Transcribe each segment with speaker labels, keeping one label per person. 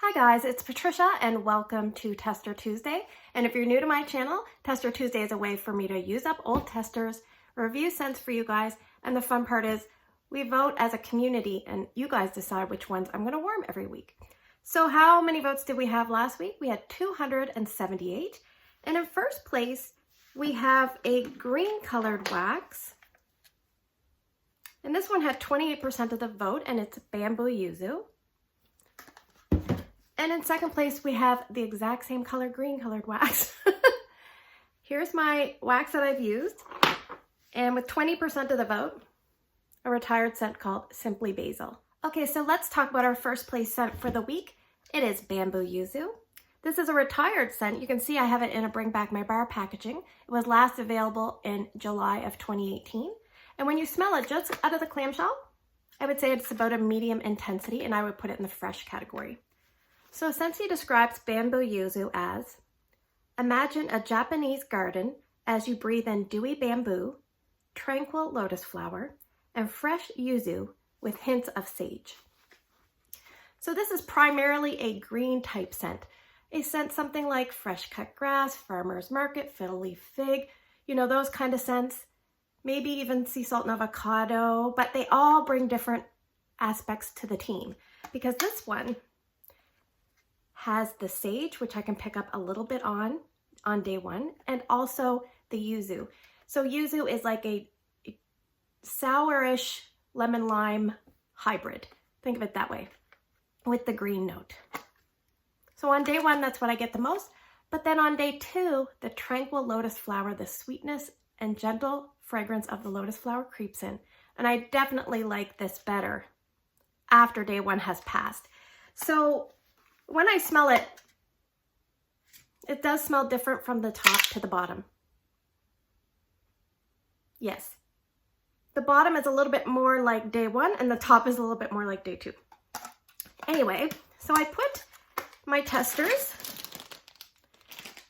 Speaker 1: Hi guys, it's Patricia and welcome to Tester Tuesday. And if you're new to my channel, Tester Tuesday is a way for me to use up old testers, review scents for you guys, and the fun part is we vote as a community and you guys decide which ones I'm going to warm every week. So how many votes did we have last week? We had 278. And in first place, we have a green colored wax. And this one had 28% of the vote and it's Bamboo Yuzu. And in second place, we have the exact same color, green colored wax. Here's my wax that I've used. And with 20% of the vote, a retired scent called Simply Basil. Okay, so let's talk about our first place scent for the week. It is Bamboo Yuzu. This is a retired scent. You can see I have it in a Bring Back My Bar packaging. It was last available in July of 2018. And when you smell it just out of the clamshell, I would say it's about a medium intensity and I would put it in the fresh category. So Scentsy describes Bamboo Yuzu as, imagine a Japanese garden as you breathe in dewy bamboo, tranquil lotus flower, and fresh yuzu with hints of sage. So this is primarily a green type scent. A scent something like fresh cut grass, farmer's market, fiddle leaf fig, you know, those kind of scents. Maybe even sea salt and avocado, but they all bring different aspects to the team because this one has the sage, which I can pick up a little bit on day one, and also the yuzu. So yuzu is like a sourish lemon lime hybrid. Think of it that way, with the green note. So on day one, that's what I get the most. But then on day two, the tranquil lotus flower, the sweetness and gentle fragrance of the lotus flower creeps in. And I definitely like this better after day one has passed. So when I smell it, it does smell different from the top to the bottom. Yes. The bottom is a little bit more like day one and the top is a little bit more like day two. Anyway, so I put my testers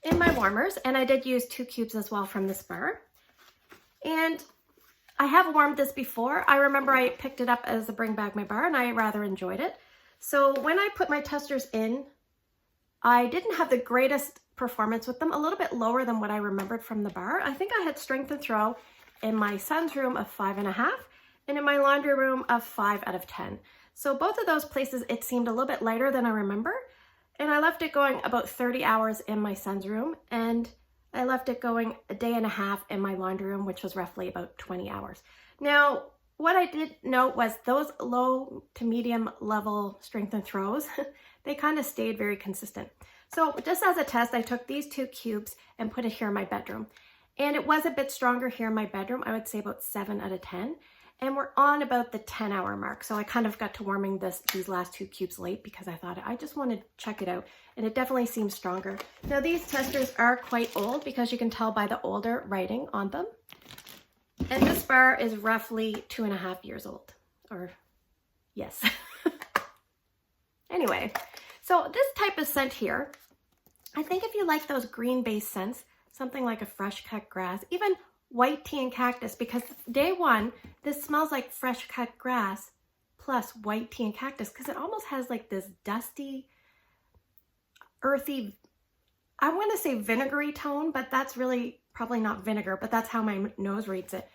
Speaker 1: in my warmers and I did use 2 cubes as well from this bar. And I have warmed this before. I remember I picked it up as a Bring Back My Bar and I rather enjoyed it. So when I put my testers in, I didn't have the greatest performance with them, a little bit lower than what I remembered from the bar. I think I had strength and throw in my son's room of 5.5 and in my laundry room of 5 out of 10. So both of those places, it seemed a little bit lighter than I remember. And I left it going about 30 hours in my son's room and I left it going a day and a half in my laundry room, which was roughly about 20 hours. Now, what I did note was those low to medium level strength and throws, they kind of stayed very consistent. So just as a test, I took these 2 cubes and put it here in my bedroom. And it was a bit stronger here in my bedroom. I would say about 7 out of 10. And we're on about the 10-hour mark. So I kind of got to warming these last 2 cubes late because I thought I just wanted to check it out. And it definitely seems stronger. Now these testers are quite old because you can tell by the older writing on them. And this bar is roughly 2.5 years old, or yes. Anyway, so this type of scent here, I think if you like those green-based scents, something like a fresh cut grass, even white tea and cactus, because day one, this smells like fresh cut grass plus white tea and cactus, because it almost has like this dusty, earthy, I want to say vinegary tone, but that's really probably not vinegar, but that's how my nose reads it,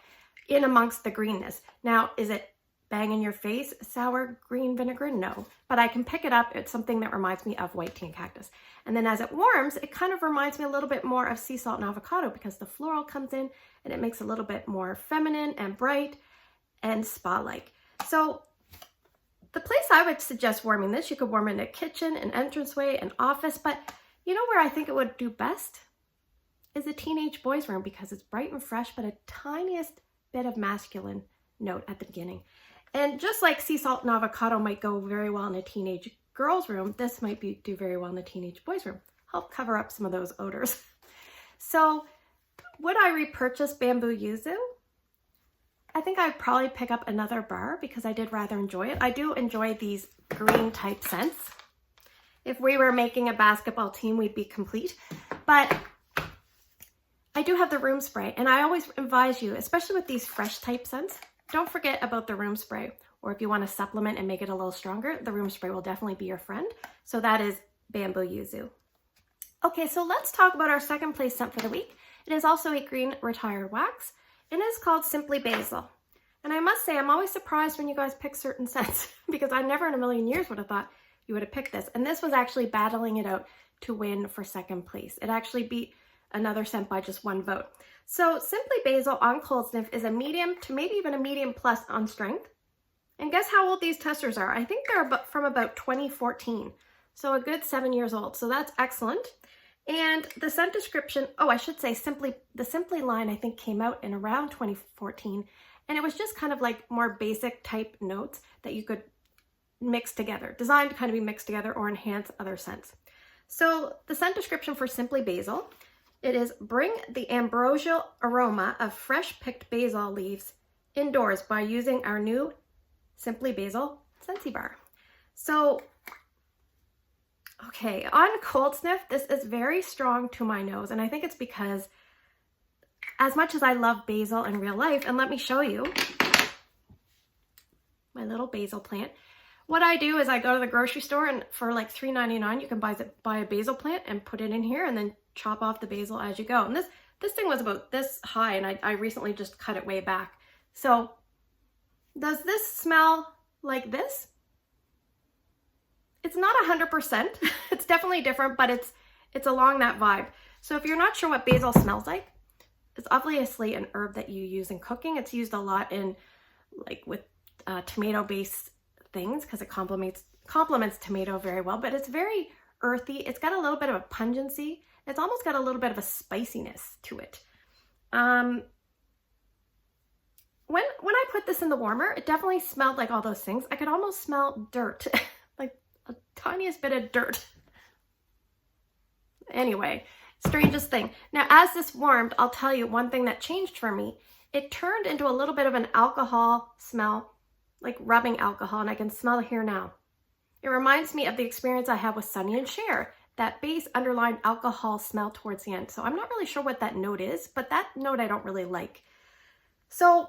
Speaker 1: in amongst the greenness. Now, is it bang in your face, sour green vinegar? No, but I can pick it up. It's something that reminds me of white tea and cactus. And then as it warms, it kind of reminds me a little bit more of sea salt and avocado because the floral comes in and it makes it a little bit more feminine and bright and spa-like. So the place I would suggest warming this, you could warm it in a kitchen, an entranceway, an office, but you know where I think it would do best? Is a teenage boy's room because it's bright and fresh, but a tiniest bit of masculine note at the beginning. And just like sea salt and avocado might go very well in a teenage girl's room, this might do very well in a teenage boy's room. Help cover up some of those odors. So would I repurchase Bamboo Yuzu? I think I'd probably pick up another bar because I did rather enjoy it. I do enjoy these green type scents. If we were making a basketball team, we'd be complete. But I do have the room spray and I always advise you, especially with these fresh type scents, don't forget about the room spray. or if you want to supplement and make it a little stronger, the room spray will definitely be your friend. So that is Bamboo Yuzu. Okay, so let's talk about our second place scent for the week. It is also a green retired wax, and it is called Simply Basil. And I must say, I'm always surprised when you guys pick certain scents because I never in a million years would have thought you would have picked this. And this was actually battling it out to win for second place. It actually beat another scent by just 1 vote. So Simply Basil on cold sniff is a medium to maybe even a medium plus on strength. And guess how old these testers are? I think they're from about 2014. So a good 7 years old. So that's excellent. And the scent description, oh, I should say the Simply line I think came out in around 2014. And it was just kind of like more basic type notes that you could mix together, designed to kind of be mixed together or enhance other scents. So the scent description for Simply Basil, it is bring the ambrosial aroma of fresh picked basil leaves indoors by using our new Simply Basil Scentsy bar. So, okay, on cold sniff, this is very strong to my nose. And I think it's because as much as I love basil in real life, and let me show you my little basil plant. What I do is I go to the grocery store and for like $3.99, you can buy a basil plant and put it in here and then chop off the basil as you go. And this thing was about this high and I recently just cut it way back. So does this smell like this? It's not 100%. It's definitely different, but it's along that vibe. So if you're not sure what basil smells like, it's obviously an herb that you use in cooking. It's used a lot in like with tomato-based things because it complements tomato very well, but it's very earthy. It's got a little bit of a pungency. It's almost got a little bit of a spiciness to it. When I put this in the warmer, it definitely smelled like all those things. I could almost smell dirt, like a tiniest bit of dirt. Anyway, strangest thing. Now, as this warmed, I'll tell you one thing that changed for me. It turned into a little bit of an alcohol smell, like rubbing alcohol, and I can smell it here now. It reminds me of the experience I had with Sonny and Cher, that base underlined alcohol smell towards the end. So I'm not really sure what that note is, but that note I don't really like. So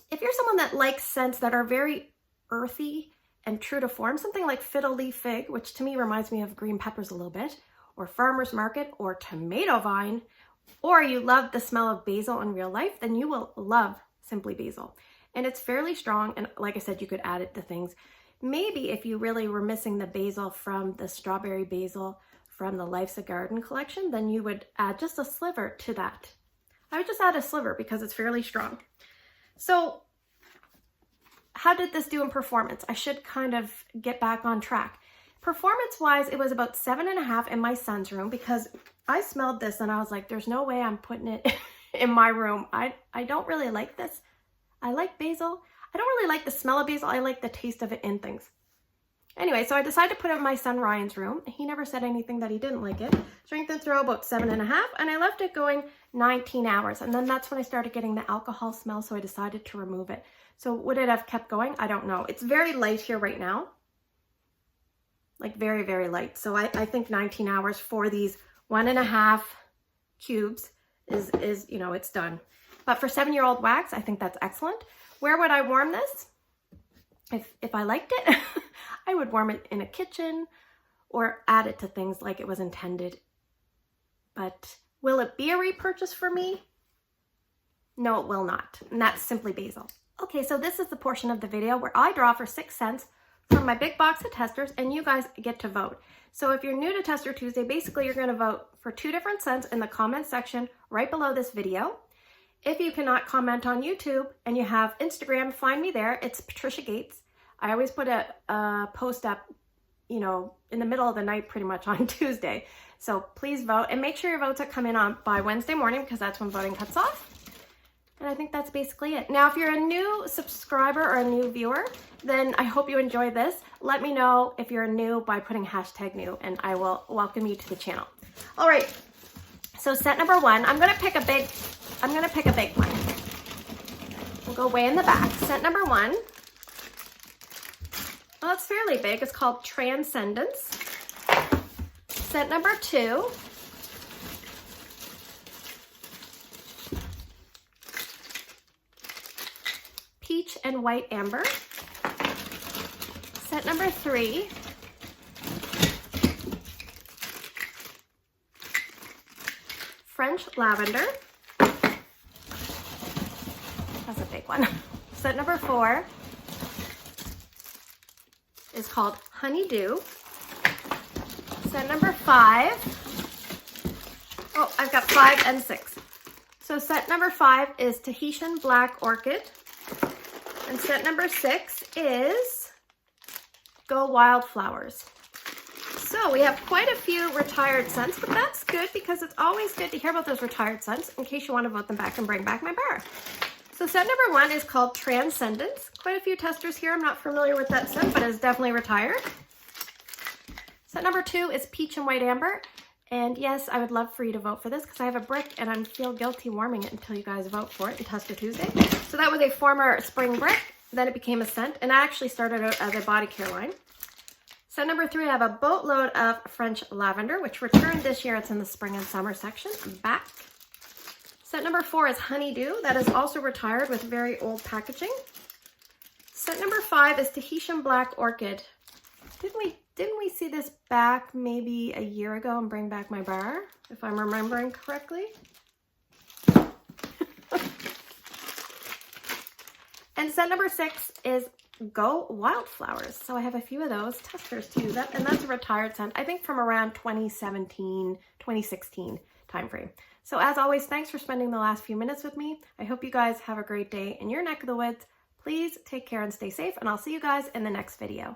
Speaker 1: if you're someone that likes scents that are very earthy and true to form, something like Fiddle Leaf Fig, which to me reminds me of green peppers a little bit, or Farmer's Market, or Tomato Vine, or you love the smell of basil in real life, then you will love Simply Basil. And it's fairly strong, and like I said, you could add it to things. Maybe if you really were missing the basil from the strawberry basil from the Life's a Garden collection, then you would add just a sliver to that. I would just add a sliver because it's fairly strong. So how did this do in performance? I should kind of get back on track. Performance-wise, it was about 7.5 in my son's room because I smelled this and I was like, there's no way I'm putting it in my room. I don't really like this. I like basil. I don't really like the smell of basil. I like the taste of it in things. Anyway, so I decided to put it in my son Ryan's room. He never said anything that he didn't like it. Strength and throw about 7.5, and I left it going 19 hours. And then that's when I started getting the alcohol smell, so I decided to remove it. So would it have kept going? I don't know. It's very light here right now. Like very, very light. So I think 19 hours for these 1.5 cubes is, you know, it's done. But for 7-year-old wax, I think that's excellent. Where would I warm this? If I liked it, I would warm it in a kitchen or add it to things like it was intended. But will it be a repurchase for me? No, it will not. And that's Simply Basil. Okay, so this is the portion of the video where I draw for 6 cents from my big box of testers and you guys get to vote. So if you're new to Tester Tuesday, basically you're going to vote for 2 different scents in the comment section right below this video. If you cannot comment on YouTube and you have Instagram, find me there. It's Patricia Gates. I always put a post up, you know, in the middle of the night pretty much on Tuesday. So please vote and make sure your votes are coming on by Wednesday morning because that's when voting cuts off. And I think that's basically it. Now, if you're a new subscriber or a new viewer, then I hope you enjoy this. Let me know if you're new by putting #new and I will welcome you to the channel. All right, so set number 1, I'm gonna pick a big one. We'll go way in the back. Scent number 1. Well, it's fairly big. It's called Transcendence. Scent number 2. Peach and White Amber. Scent number 3 French lavender. That's a big one. Scent number 4 is called honeydew. Scent number 5. Oh, I've got 5 and 6. So scent number 5 is Tahitian black orchid. And scent number 6 is Go Wildflowers. So we have quite a few retired scents, but that's good because it's always good to hear about those retired scents in case you want to vote them back and bring back my bar. So scent number 1 is called Transcendence. Quite a few testers here. I'm not familiar with that scent, but it's definitely retired. Scent number 2 is Peach and White Amber. And yes, I would love for you to vote for this because I have a brick and I feel guilty warming it until you guys vote for it in Tester Tuesday. So that was a former spring brick. Then it became a scent, and I actually started out as a body care line. Scent number 3, I have a boatload of French lavender, which returned this year. It's in the spring and summer section. I'm back. Scent number 4 is honeydew. That is also retired with very old packaging. Scent number 5 is Tahitian black orchid. Didn't we see this back maybe a year ago and bring back my bar, if I'm remembering correctly? And scent number 6 is Go Wildflowers. So I have a few of those testers to use up, and that's a retired scent, I think from around 2017, 2016 timeframe. So as always, thanks for spending the last few minutes with me. I hope you guys have a great day in your neck of the woods. Please take care and stay safe, and I'll see you guys in the next video.